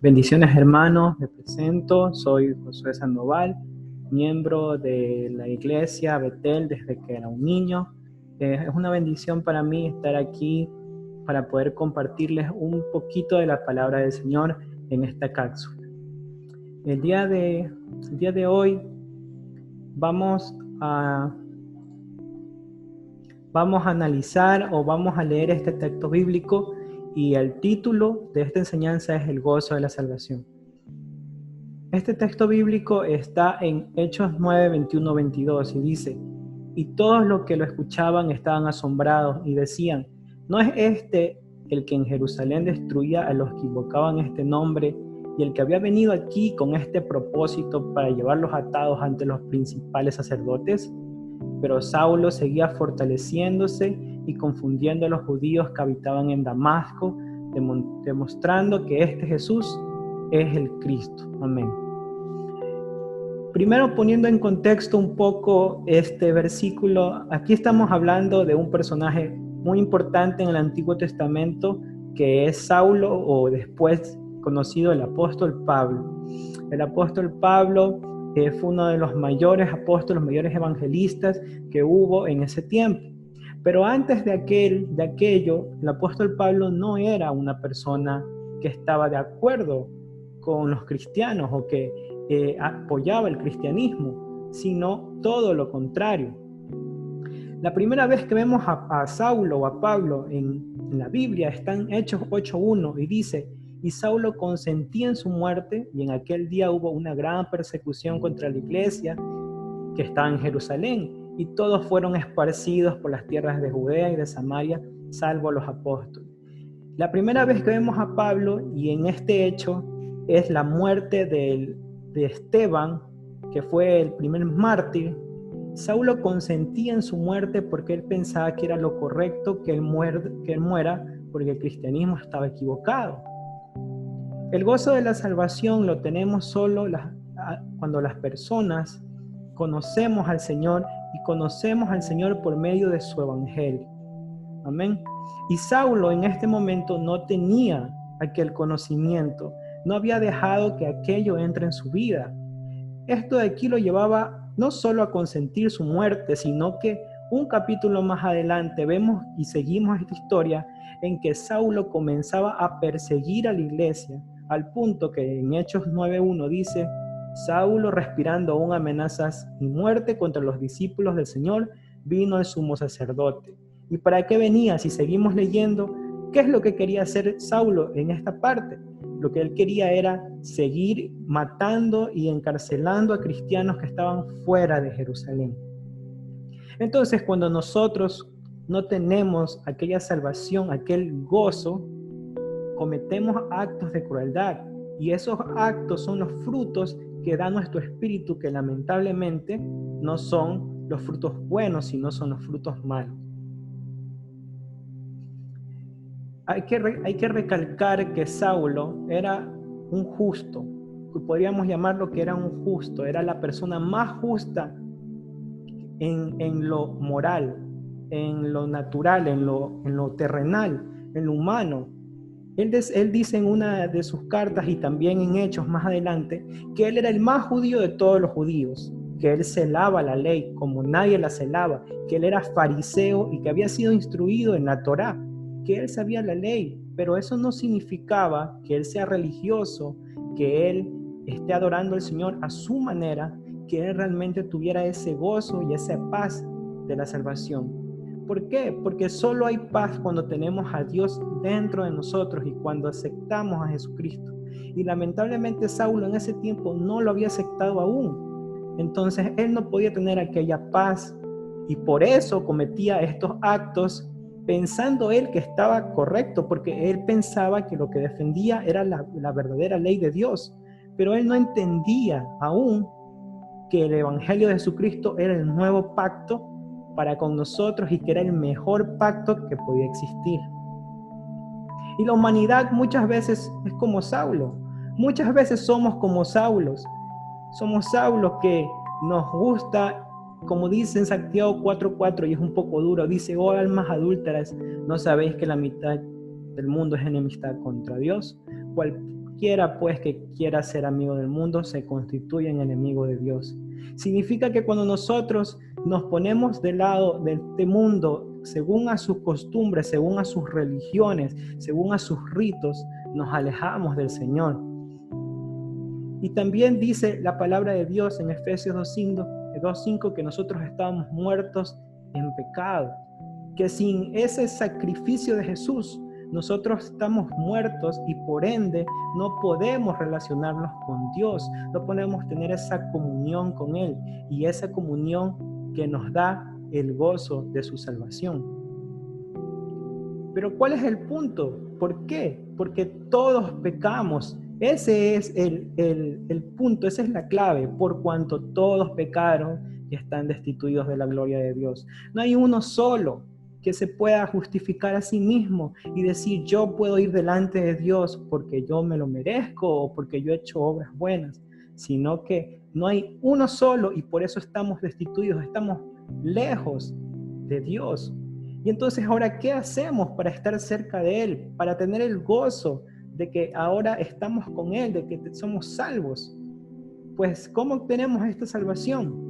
Bendiciones, hermanos, me presento, soy Josué Sandoval, miembro de la iglesia Betel desde que era un niño. Es una bendición para mí estar aquí para poder compartirles un poquito de la palabra del Señor en esta cápsula. El día de hoy vamos a analizar o vamos a leer este texto bíblico y el título de esta enseñanza es El gozo de la salvación. Este texto bíblico está en Hechos 9, 21, 22 y dice: y todos los que lo escuchaban estaban asombrados y decían: ¿no es este el que en Jerusalén destruía a los que invocaban este nombre y el que había venido aquí con este propósito para llevarlos atados ante los principales sacerdotes? Pero Saulo seguía fortaleciéndose y confundiendo a los judíos que habitaban en Damasco, demostrando que este Jesús es el Cristo. Amén. Primero, poniendo en contexto un poco este versículo, aquí estamos hablando de un personaje muy importante en el Antiguo Testamento, que es Saulo, o después conocido el apóstol Pablo. El apóstol Pablo fue uno de los mayores apóstoles, mayores evangelistas que hubo en ese tiempo. Pero antes de aquello, el apóstol Pablo no era una persona que estaba de acuerdo con los cristianos o que apoyaba el cristianismo, sino todo lo contrario. La primera vez que vemos a Saulo o a Pablo en la Biblia está en Hechos 8:1 y dice: y Saulo consentía en su muerte, y en aquel día hubo una gran persecución contra la iglesia que estaba en Jerusalén, y todos fueron esparcidos por las tierras de Judea y de Samaria, salvo los apóstoles. La primera vez que vemos a Pablo, y en este hecho, es la muerte de Esteban, que fue el primer mártir. Saulo consentía en su muerte porque él pensaba que era lo correcto que él muera, porque el cristianismo estaba equivocado. El gozo de la salvación lo tenemos solo cuando las personas conocemos al Señor y conocemos al Señor por medio de su evangelio. Amén. Y Saulo en este momento no tenía aquel conocimiento, no había dejado que aquello entre en su vida. Esto de aquí lo llevaba no solo a consentir su muerte, sino que un capítulo más adelante vemos y seguimos esta historia en que Saulo comenzaba a perseguir a la iglesia, al punto que en Hechos 9:1 dice: Saulo, respirando aún amenazas y muerte contra los discípulos del Señor, vino al sumo sacerdote. ¿Y para qué venía? Si seguimos leyendo, ¿qué es lo que quería hacer Saulo en esta parte? Lo que él quería era seguir matando y encarcelando a cristianos que estaban fuera de Jerusalén. Entonces, cuando nosotros no tenemos aquella salvación, aquel gozo, cometemos actos de crueldad, y esos actos son los frutos que da nuestro espíritu, que lamentablemente no son los frutos buenos, sino son los frutos malos. Hay que recalcar que Saulo era un justo, podríamos llamarlo que era un justo, era la persona más justa en lo moral, en lo natural, en lo terrenal, en lo humano. Él dice en una de sus cartas y también en Hechos más adelante que él era el más judío de todos los judíos, que él celaba la ley como nadie la celaba, que él era fariseo y que había sido instruido en la Torá, que él sabía la ley, pero eso no significaba que él sea religioso, que él esté adorando al Señor a su manera, que él realmente tuviera ese gozo y esa paz de la salvación. ¿Por qué? Porque solo hay paz cuando tenemos a Dios dentro de nosotros y cuando aceptamos a Jesucristo. Y lamentablemente Saulo en ese tiempo no lo había aceptado aún. Entonces él no podía tener aquella paz y por eso cometía estos actos pensando él que estaba correcto, porque él pensaba que lo que defendía era la verdadera ley de Dios. Pero él no entendía aún que el evangelio de Jesucristo era el nuevo pacto para con nosotros y que era el mejor pacto que podía existir. Y la humanidad muchas veces es como Saulo. Muchas veces somos como Saulos. Somos Saulos que nos gusta, como dice en Santiago 4:4, y es un poco duro, dice: oh almas adúlteras, ¿no sabéis que la mitad del mundo es enemistad contra Dios? Cualquiera pues que quiera ser amigo del mundo se constituye en enemigo de Dios. Significa que cuando nosotros nos ponemos del lado de este mundo, según a sus costumbres, según a sus religiones, según a sus ritos, nos alejamos del Señor. Y también dice la palabra de Dios en Efesios 2:5 que nosotros estábamos muertos en pecado, que sin ese sacrificio de Jesús nosotros estamos muertos y por ende no podemos relacionarnos con Dios, no podemos tener esa comunión con Él y esa comunión que nos da el gozo de su salvación. Pero ¿cuál es el punto? ¿Por qué? Porque todos pecamos. Ese es el punto, esa es la clave. Por cuanto todos pecaron y están destituidos de la gloria de Dios. No hay uno solo que se pueda justificar a sí mismo y decir yo puedo ir delante de Dios porque yo me lo merezco o porque yo he hecho obras buenas, sino que no hay uno solo y por eso estamos destituidos, estamos lejos de Dios. Y entonces ahora, ¿qué hacemos para estar cerca de Él? Para tener el gozo de que ahora estamos con Él, de que somos salvos. Pues, ¿cómo obtenemos esta salvación?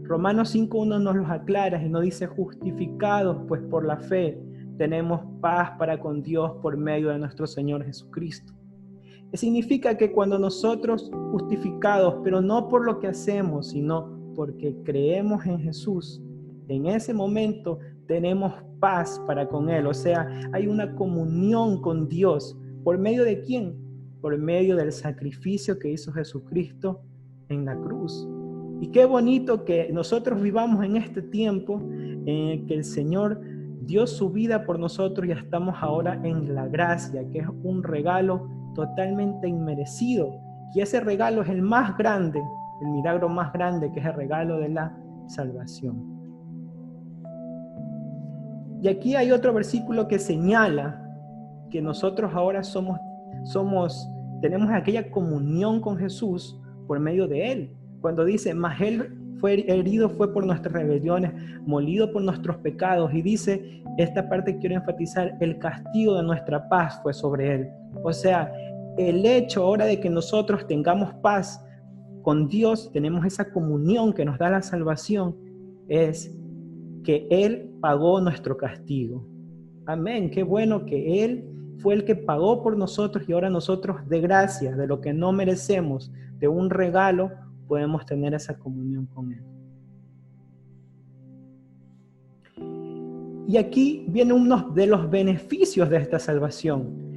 Romanos 5:1 nos los aclara y nos dice, justificados pues por la fe, tenemos paz para con Dios por medio de nuestro Señor Jesucristo. Significa que cuando nosotros justificados, pero no por lo que hacemos, sino porque creemos en Jesús, en ese momento tenemos paz para con Él. O sea, hay una comunión con Dios. ¿Por medio de quién? Por medio del sacrificio que hizo Jesucristo en la cruz. Y qué bonito que nosotros vivamos en este tiempo en el que el Señor dio su vida por nosotros y estamos ahora en la gracia, que es un regalo totalmente inmerecido. Y ese regalo es el más grande, el milagro más grande, que es el regalo de la salvación. Y aquí hay otro versículo que señala que nosotros ahora tenemos aquella comunión con Jesús por medio de Él. Cuando dice, mas Él fue herido fue por nuestras rebeliones, molido por nuestros pecados. Y dice, esta parte quiero enfatizar, el castigo de nuestra paz fue sobre Él. O sea, el hecho ahora de que nosotros tengamos paz con Dios, tenemos esa comunión que nos da la salvación, es que Él pagó nuestro castigo. Amén, qué bueno que Él fue el que pagó por nosotros y ahora nosotros de gracia, de lo que no merecemos, de un regalo, podemos tener esa comunión con Él. Y aquí viene uno de los beneficios de esta salvación,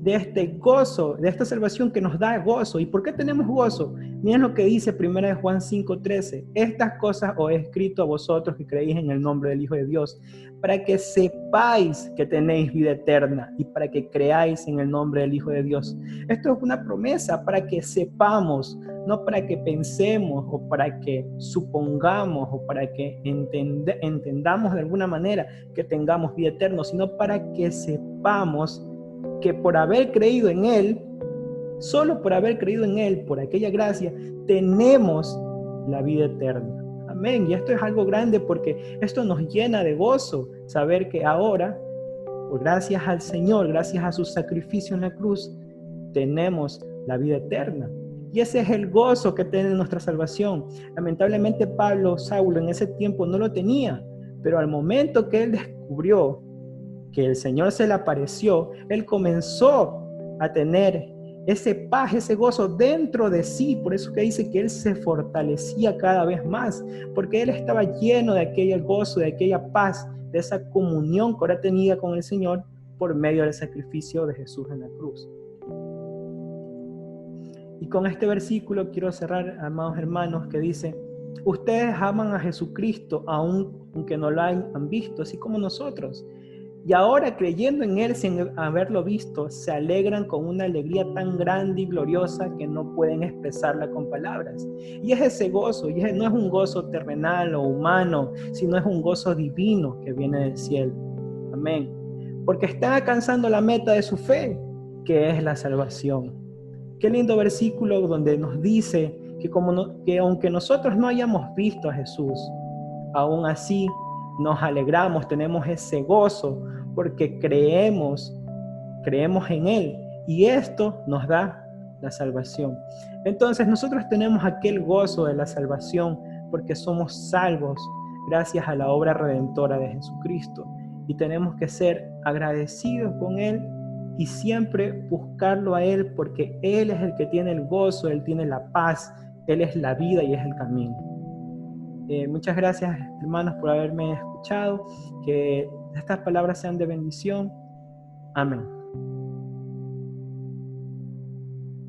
de este gozo, de esta salvación que nos da gozo. ¿Y por qué tenemos gozo? Miren lo que dice 1 Juan 5:13. Estas cosas os he escrito a vosotros que creéis en el nombre del Hijo de Dios, para que sepáis que tenéis vida eterna y para que creáis en el nombre del Hijo de Dios. Esto es una promesa para que sepamos, no para que pensemos o para que supongamos o para que entendamos de alguna manera que tengamos vida eterna, sino para que sepamos que por haber creído en Él, solo por haber creído en Él, por aquella gracia, tenemos la vida eterna. Amén. Y esto es algo grande porque esto nos llena de gozo, saber que ahora, por gracias al Señor, gracias a su sacrificio en la cruz, tenemos la vida eterna. Y ese es el gozo que tiene nuestra salvación. Lamentablemente Saulo en ese tiempo no lo tenía, pero al momento que él descubrió que el Señor se le apareció, él comenzó a tener ese paz, ese gozo dentro de sí. Por eso que dice que él se fortalecía cada vez más, porque él estaba lleno de aquel gozo, de aquella paz, de esa comunión que ahora tenía con el Señor por medio del sacrificio de Jesús en la cruz. Y con este versículo quiero cerrar, amados hermanos, que dice, ustedes aman a Jesucristo aunque no lo han visto, así como nosotros. Y ahora, creyendo en Él sin haberlo visto, se alegran con una alegría tan grande y gloriosa que no pueden expresarla con palabras. Y es ese gozo, y no es un gozo terrenal o humano, sino es un gozo divino que viene del cielo. Amén. Porque están alcanzando la meta de su fe, que es la salvación. Qué lindo versículo donde nos dice que aunque nosotros no hayamos visto a Jesús, aún así nos alegramos, tenemos ese gozo porque creemos en Él, y esto nos da la salvación. Entonces nosotros tenemos aquel gozo de la salvación porque somos salvos gracias a la obra redentora de Jesucristo. Y tenemos que ser agradecidos con Él y siempre buscarlo a Él porque Él es el que tiene el gozo, Él tiene la paz, Él es la vida y es el camino. Muchas gracias, hermanos, por haberme escuchado. Que estas palabras sean de bendición. Amén.